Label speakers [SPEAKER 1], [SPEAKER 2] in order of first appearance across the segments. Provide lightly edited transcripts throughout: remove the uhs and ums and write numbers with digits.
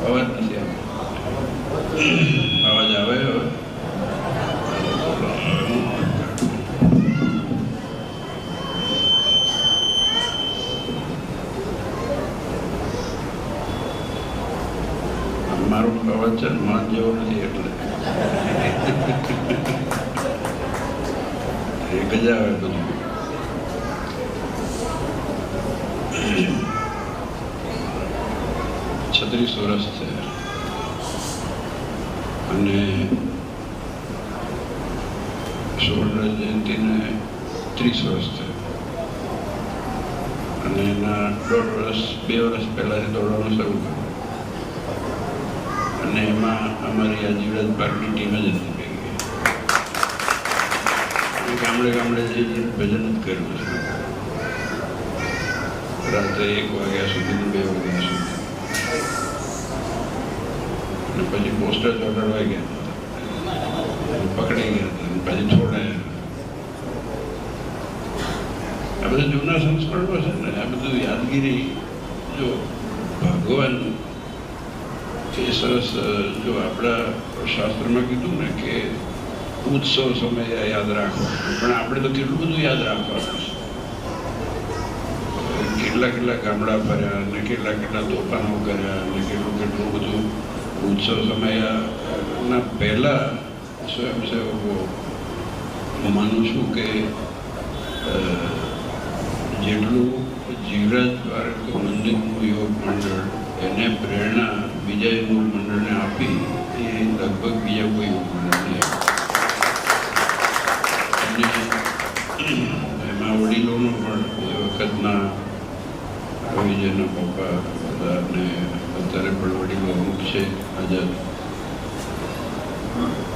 [SPEAKER 1] અવાજ નથી આવતો. અવાજ આવે હવે? મારો અવાજ છે માન જેવો નથી એટલે એક જ આવે બધું. 36 વર્ષ છે અને સુવર્ણ જયંતિને 30 વર્ષ છે અને એના 2 વર્ષ પહેલાંથી દોડવાનું શરૂ કર્યું અને એમાં અમારી આ જીવરાજ પાર્કની ટીમ જ નથી ભેગી. ગામડે ગામડે જઈને ભજન જ કર્યું છે રાત્રે 1 વાગ્યા સુધી 2 વાગ્યા સુધી. અને પછી પોસ્ટર ચોટાડવા ગયા પકડી ગયા હતા પછી છોડાયા. આ બધા જૂના સંસ્કરણો છે ને, આ બધું યાદગીરી. જો ભગવાન એ સરસ, જો આપણા શાસ્ત્રમાં કીધું ને કે ઉત્સવ સમયે યાદ રાખવા, પણ આપણે તો કેટલું બધું યાદ રાખવાનું છે. કેટલા ગામડા ફર્યા અને કેટલા તોફાનો કર્યા અને કેટલું બધું. ઉત્સવ સમયના પહેલા સ્વયંસેવકો, હું માનું છું કે જેટલું જીવરાજ પાર્ક મંદિરનું યોગ મંડળ એને પ્રેરણા બીજા યોગ મંડળને આપી એ લગભગ બીજા કોઈ યોગ મંડળને અને એમાં વડીલોનો પણ એ વખતના વિજયના પપ્પા બધા અને અત્યારે પણ વડીલો અમુક છે આઝાદ,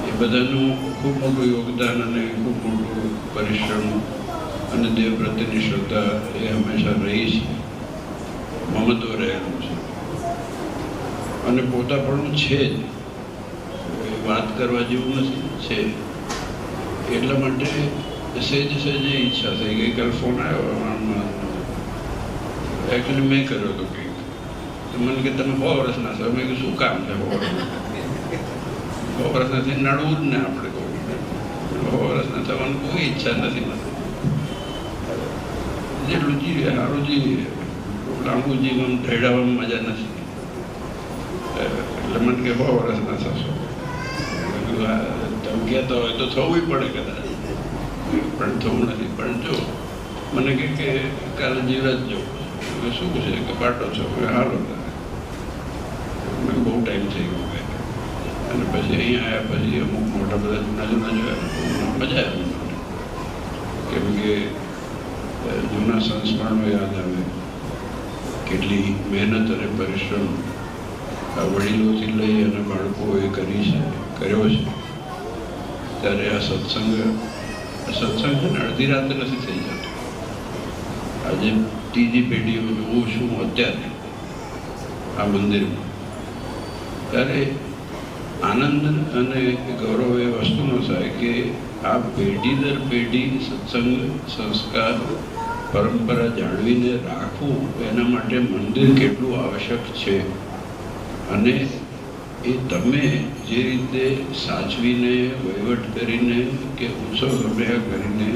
[SPEAKER 1] એ બધાનું ખૂબ મોટું યોગદાન અને ખૂબ મોટું પરિશ્રમ અને દેવ પ્રત્યેની શ્રદ્ધા એ હંમેશા રહી છે, મમત્વ રહેલું છે અને પોતાપણું છે જ. વાત કરવા જેવું નથી, છે. એટલા માટે સહેજે ઈચ્છા થઈ. ગઈકાલ ફોન આવ્યો, એકચ્યુઅલી મેં કર્યો હતો કંઈક, તો મને કે તમે 100 વર્ષના છો. મેં શું કામ છે 100 વર્ષનાથી નડવું જ ને આપણે કહું 100 વર્ષના થવાની કોઈ ઈચ્છા નથી. જેટલું જીવે સારું જીવે, લાંબુ જીવન ઢેડાવામાં મજા નથી. એટલે મને કે 100 વર્ષના થશો. તમે કહેતા હોય તો થવું પડે કદાચ, પણ થવું નથી. પણ જો મને કે કાલે જીવરાજ જવું, શું છે કે પાટો છો, હાલો. બહુ ટાઈમ થઈ ગયો. અને પછી અહીંયા આવ્યા પછી અમુક મોટા બધા જૂના જોયા, મજા આવી. કેમ કે જૂના સંસ્મરણો યાદ આવે, કેટલી મહેનત અને પરિશ્રમ આ વડીલોથી લઈ અને બાળકોએ કર્યો છે. ત્યારે આ સત્સંગ છે ને અડધી રાતે નથી થઈ જતો. આજે ત્રીજી પેઢીઓ જોઉં છું અત્યારે આ મંદિરમાં, ત્યારે આનંદ અને ગૌરવ એ વસ્તુનો થાય કે આ પેઢી દર પેઢી સત્સંગ, સંસ્કાર, પરંપરા જાળવીને રાખવું, એના માટે મંદિર કેટલું આવશ્યક છે. અને એ તમે જે રીતે સાચવીને, વહીવટ કરીને કે ઉત્સવ સમય કરીને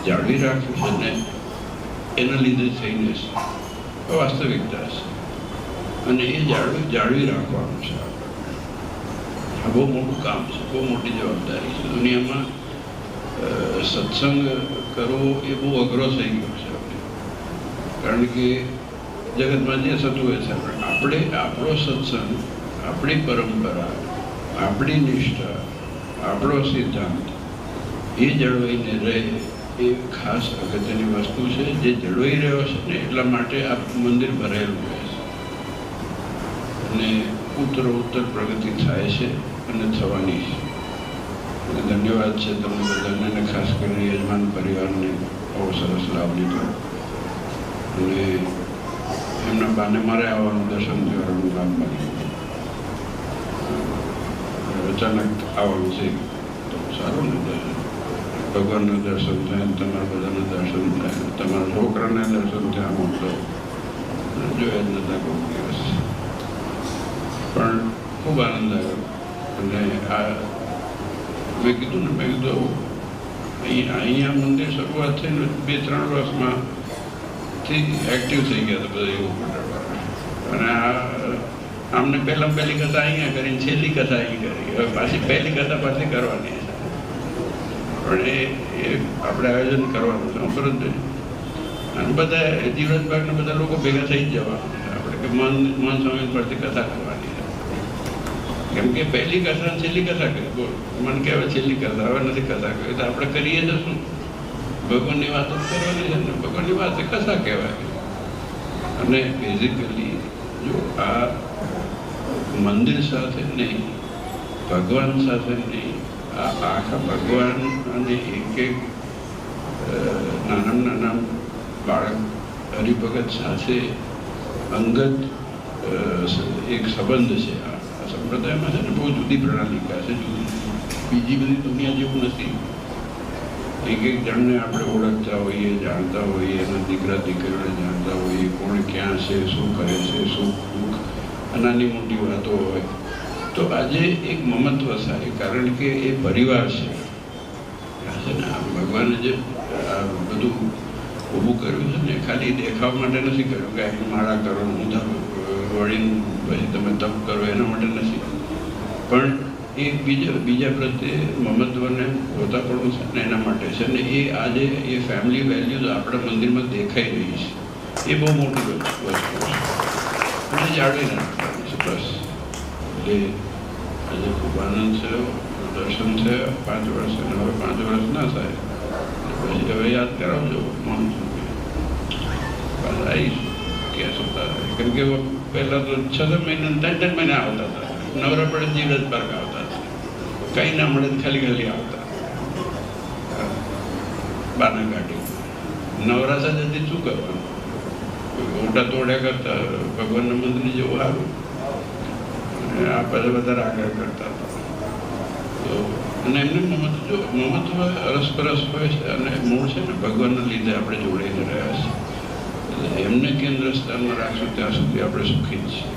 [SPEAKER 1] જાળવી રાખ્યું છે ને, એના લીધે થઈને છે, વાસ્તવિકતા છે. અને એ જાળવી રાખવાનું છે. આ બહુ મોટું કામ છે, બહુ મોટી જવાબદારી છે. દુનિયામાં સત્સંગ કરવો એ બહુ અઘરો થઈ ગયો છે. કારણ કે જગતમાં જે થતું હોય છે, આપણે આપણો સત્સંગ, આપણી પરંપરા, આપણી નિષ્ઠા, આપણો સિદ્ધાંત એ જળવાઈને રહે એ ખાસ અગત્યની વસ્તુ છે. જે જળવાઈ રહ્યો છે ને એટલા માટે આ મંદિર ભરાયેલું રહે છે અને ઉત્તરોત્તર પ્રગતિ થાય છે અને થવાની છે. અને ધન્યવાદ છે તમને બધાને, ખાસ કરીને યજમાન પરિવારને બહુ સરસ લાભ લીધો. અને એમના બાને મારે આવવાનું દર્શન થવાનું લાભ મળ્યું. અચાનક આવવાનું છે તો સારું ને, ભગવાનના દર્શન થાય, તમારા બધાના દર્શન થાય, તમારા છોકરાના દર્શન થાય. મોટો જોયા જ નતા કોઈ દિવસ. પણ ખૂબ આનંદ આવ્યો. અને આ મેં કીધું અહીંયા મંદિર શરૂઆત થઈને 2-3 વર્ષમાંથી એક્ટિવ થઈ ગયા હતા બધા એવું મંડળવાળા. અને આમને પહેલી કથા અહીંયા કરીને છેલ્લી કથા અહીં કરી, હવે પાછી પહેલી કથા પાછી કરવાની છે. પણ એ આપણે આયોજન કરવાનું છે પરત. અને બધા જીવરાજબાગના બધા લોકો ભેગા થઈ જ જવાનું છે આપણે, કે મન સ્વામી પરથી કથા કરવાની છે. કેમ કે પહેલી કથા છેલ્લી કથા કરી, મને કહેવાય છેલ્લી કથા, હવે નથી કથા કરી, તો આપણે કરીએ તો શું? ભગવાનની વાત જ કરવાની છે ને, ભગવાનની વાત કથા કહેવાય. અને બેઝિકલી જો આ મંદિર સાથે નહીં, ભગવાન સાથે નહીં, આ આખા ભગવાન અને એક નાના બાળક હરિભગત સાથે અંગત એક સંબંધ છે. આ સંપ્રદાયમાં છે ને બહુ જુદી પ્રણાલિકા છે, બીજી બધી દુનિયા જેવું નથી. એક જણને આપણે ઓળખતા હોઈએ, જાણતા હોઈએ, એના દીકરા દીકરીઓને જાણતા હોઈએ, કોણ ક્યાં છે, શું કરે છે, શું દુઃખ, નાની મોટી વાતો હોય. તો આજે એક મમત્વ થાય, કારણ કે એ પરિવાર છે. ભગવાને જે આ બધું ઊભું કર્યું છે ને, ખાલી દેખાવ માટે નથી કર્યું કે અહીં માળા કરો, ઊંધા વળીને પછી તમે તપ કરો, એના માટે નથી. પણ એ બીજા પ્રત્યે મમત્વને પોતાપણું છે ને એના માટે છે. ને એ આજે એ ફેમિલી વેલ્યુઝ આપણા મંદિરમાં દેખાઈ રહી છે. એ બહુ મોટી વસ્તુ છે અને જાળવી રાખવાની છે. બસ એટલે આજે ખૂબ આનંદ થયો, દર્શન થયા. 5 વર્ષ અને હવે 5 વર્ષ ના થાય પછી હવે યાદ કરાવજો. આવીશું ક્યાં સુધા, કેમ કે પહેલાં તો 6 મહિના 3 મહિના આવતા હતા. નવરા પડે જીવરાજ પાર્ક આવતા હતા, કંઈ ના મળે ખાલી આવતા બાના કાઢી. નવરાત્રા જતી શું કરવાનું? મોટા તોડ્યા કરતા ભગવાનના મંદિર જેવું સારું. આ બધા આગળ કરતા હતા. તો અને એમને મમત્વ અરસપરસ હોય છે. અને મૂળ છે ને ભગવાનના લીધે આપણે જોડાઈને રહ્યા છીએ. એટલે એમને કેન્દ્ર સ્થાનમાં રાખશું ત્યાં સુધી આપણે સુખી જ છીએ.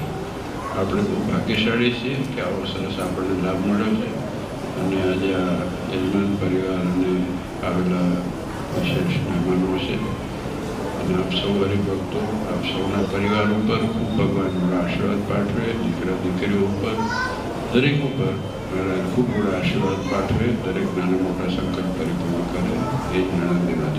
[SPEAKER 1] આપણે બહુ ભાગ્યશાળી છીએ કે આવો સરસ આપણને લાભ મળ્યો છે. અને આજે આ યજમાન પરિવાર અને આવેલા વિશેષ મહેમાનો છે. અને આપ સૌ હરિભક્તો, આપ સૌના પરિવાર ઉપર ખૂબ ભગવાનનો આશીર્વાદ પાઠવે, દીકરા દીકરીઓ ઉપર, દરેક ઉપર ખૂબ આશીર્વાદ પાઠવે, દરેક નાના મોટા સંકટ પરિપૂર્ણ કરે. એ જ નાના દિના